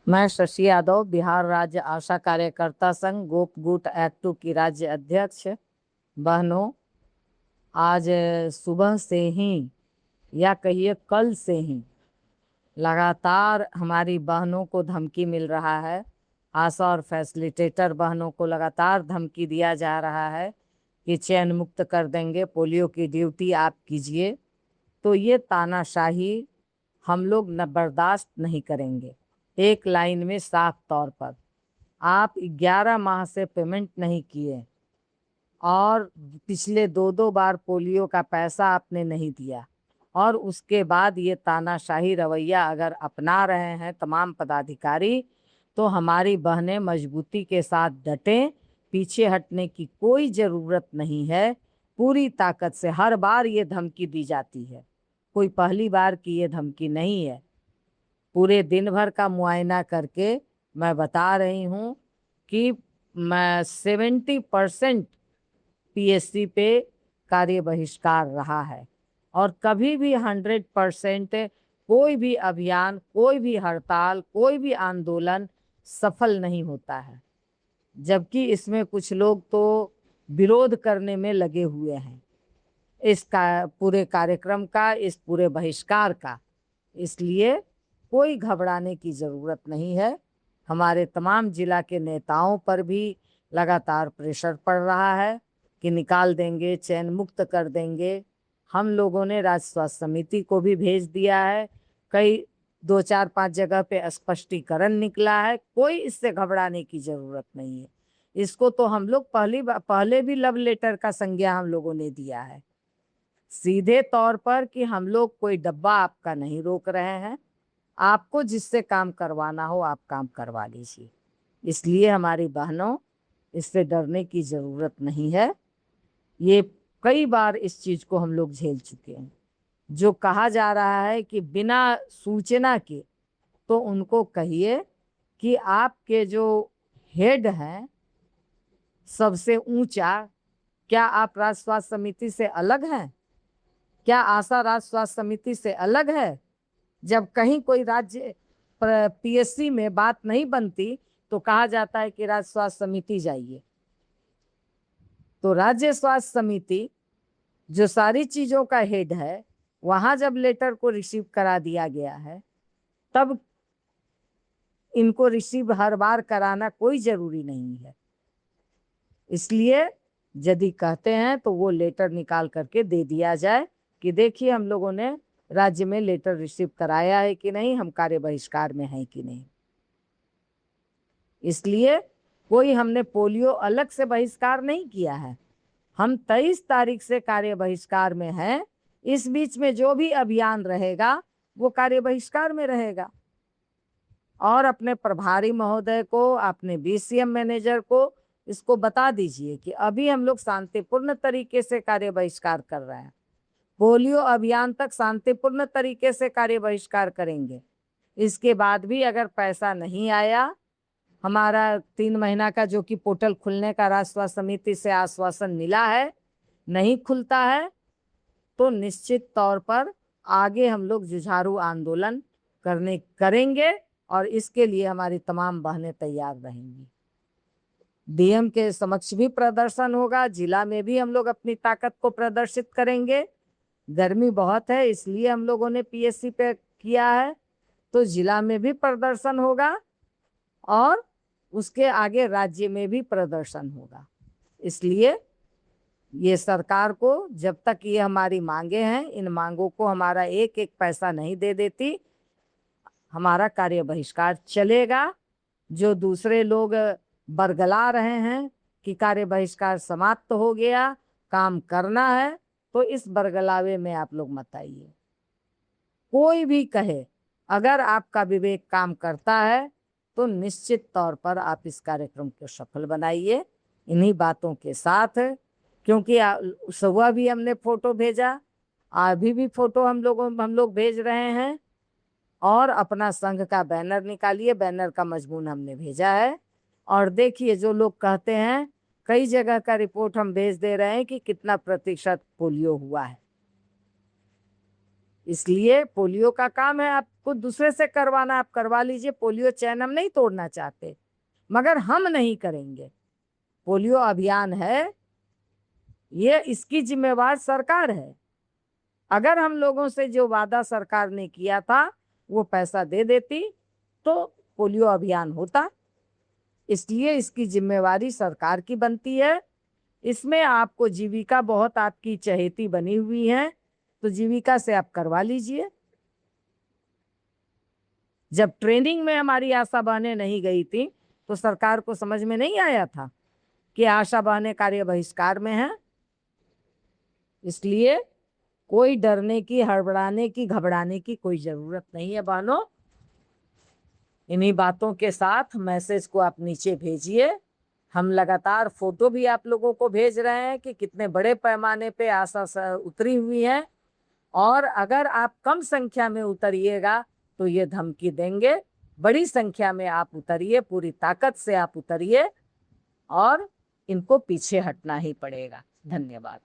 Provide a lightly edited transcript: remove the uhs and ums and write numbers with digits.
मैं शशि यादव, बिहार राज्य आशा कार्यकर्ता संघ गोप गुट एक्ट 2 की राज्य अध्यक्ष। बहनों, आज सुबह से ही या कहिए कल से ही लगातार हमारी बहनों को धमकी मिल रहा है। आशा और फैसिलिटेटर बहनों को लगातार धमकी दिया जा रहा है कि चयन मुक्त कर देंगे, पोलियो की ड्यूटी आप कीजिए। तो ये तानाशाही हम लोग न बर्दाश्त नहीं करेंगे। एक लाइन में साफ तौर पर आप 11 माह से पेमेंट नहीं किए और पिछले दो दो बार पोलियो का पैसा आपने नहीं दिया, और उसके बाद ये तानाशाही रवैया अगर अपना रहे हैं तमाम पदाधिकारी, तो हमारी बहनें मजबूती के साथ डटें। पीछे हटने की कोई ज़रूरत नहीं है। पूरी ताकत से हर बार ये धमकी दी जाती है, कोई पहली बार की ये धमकी नहीं है। पूरे दिन भर का मुआयना करके मैं बता रही हूँ कि मैं 70% पीएससी पे कार्य बहिष्कार रहा है, और कभी भी 100% कोई भी अभियान, कोई भी हड़ताल, कोई भी आंदोलन सफल नहीं होता है। जबकि इसमें कुछ लोग तो विरोध करने में लगे हुए हैं इस पूरे कार्यक्रम का, इस पूरे बहिष्कार का। इसलिए कोई घबराने की ज़रूरत नहीं है। हमारे तमाम जिला के नेताओं पर भी लगातार प्रेशर पड़ रहा है कि निकाल देंगे, चयन मुक्त कर देंगे। हम लोगों ने राज्य स्वास्थ्य समिति को भी भेज दिया है। कई 2 4 5 जगह पे स्पष्टीकरण निकला है। कोई इससे घबराने की ज़रूरत नहीं है। इसको तो हम लोग पहले भी लव लेटर का संज्ञा हम लोगों ने दिया है, सीधे तौर पर, कि हम लोग कोई डब्बा आपका नहीं रोक रहे हैं। आपको जिससे काम करवाना हो आप काम करवा लीजिए। इसलिए हमारी बहनों, इससे डरने की ज़रूरत नहीं है। ये कई बार इस चीज़ को हम लोग झेल चुके हैं। जो कहा जा रहा है कि बिना सूचना के, तो उनको कहिए कि आपके जो हेड हैं सबसे ऊंचा, क्या आप राज्य स्वास्थ्य समिति से अलग हैं? क्या आशा राज्य स्वास्थ्य समिति से अलग है? जब कहीं कोई राज्य पीएससी में बात नहीं बनती तो कहा जाता है कि राज्य स्वास्थ्य समिति जाइए। तो राज्य स्वास्थ्य समिति जो सारी चीजों का हेड है, वहां जब लेटर को रिसीव करा दिया गया है, तब इनको रिसीव हर बार कराना कोई जरूरी नहीं है। इसलिए यदि कहते हैं तो वो लेटर निकाल करके दे दिया जाए कि देखिए हम लोगों ने राज्य में लेटर रिसीव कराया है कि नहीं, हम कार्य बहिष्कार में हैं कि नहीं। इसलिए कोई हमने पोलियो अलग से बहिष्कार नहीं किया है। हम 23 तारीख से कार्य बहिष्कार में हैं। इस बीच में जो भी अभियान रहेगा वो कार्य बहिष्कार में रहेगा। और अपने प्रभारी महोदय को, अपने बीसीएम मैनेजर को इसको बता दीजिए कि अभी हम लोग शांतिपूर्ण तरीके से कार्य बहिष्कार कर रहे हैं। पोलियो अभियान तक शांतिपूर्ण तरीके से कार्य बहिष्कार करेंगे। इसके बाद भी अगर पैसा नहीं आया, हमारा 3 महीना का जो कि पोर्टल खुलने का राज्य स्वास्थ्य समिति से आश्वासन मिला है, नहीं खुलता है, तो निश्चित तौर पर आगे हम लोग जुझारू आंदोलन करेंगे, और इसके लिए हमारी तमाम बहनें तैयार रहेंगी। डीएम के समक्ष भी प्रदर्शन होगा, जिला में भी हम लोग अपनी ताकत को प्रदर्शित करेंगे। गर्मी बहुत है इसलिए हम लोगों ने पीएससी पे किया है, तो जिला में भी प्रदर्शन होगा और उसके आगे राज्य में भी प्रदर्शन होगा। इसलिए ये सरकार को, जब तक ये हमारी मांगे हैं, इन मांगों को हमारा एक एक पैसा नहीं दे देती, हमारा कार्य बहिष्कार चलेगा। जो दूसरे लोग बरगला रहे हैं कि कार्य बहिष्कार समाप्त हो गया, काम करना है, तो इस बरगलावे में आप लोग मत आइए। कोई भी कहे, अगर आपका विवेक काम करता है तो निश्चित तौर पर आप इस कार्यक्रम को सफल बनाइए। इन्हीं बातों के साथ, क्योंकि सुबह भी हमने फोटो भेजा, अभी भी फोटो हम लोग भेज रहे हैं, और अपना संघ का बैनर निकालिए। बैनर का मजमून हमने भेजा है। और देखिए, जो लोग कहते हैं, कई जगह का रिपोर्ट हम भेज दे रहे हैं कि कितना प्रतिशत पोलियो हुआ है। इसलिए पोलियो का काम है आपको दूसरे से करवाना, आप करवा लीजिए। पोलियो चैन हम नहीं तोड़ना चाहते, मगर हम नहीं करेंगे। पोलियो अभियान है, ये इसकी जिम्मेवार सरकार है। अगर हम लोगों से जो वादा सरकार ने किया था वो पैसा दे देती तो पोलियो अभियान होता। इसलिए इसकी जिम्मेवारी सरकार की बनती है। इसमें आपको जीविका बहुत आपकी चहेती बनी हुई है, तो जीविका से आप करवा लीजिए। जब ट्रेनिंग में हमारी आशा बहनें नहीं गई थी तो सरकार को समझ में नहीं आया था कि आशा बहनें कार्य बहिष्कार में हैं। इसलिए कोई डरने की, हड़बड़ाने की, घबराने की कोई जरूरत नहीं है बहनों। इन्हीं बातों के साथ मैसेज को आप नीचे भेजिए। हम लगातार फोटो भी आप लोगों को भेज रहे हैं कि कितने बड़े पैमाने पे आशा उतरी हुई है। और अगर आप कम संख्या में उतरिएगा तो ये धमकी देंगे। बड़ी संख्या में आप उतरिए, पूरी ताकत से आप उतरिए और इनको पीछे हटना ही पड़ेगा। धन्यवाद।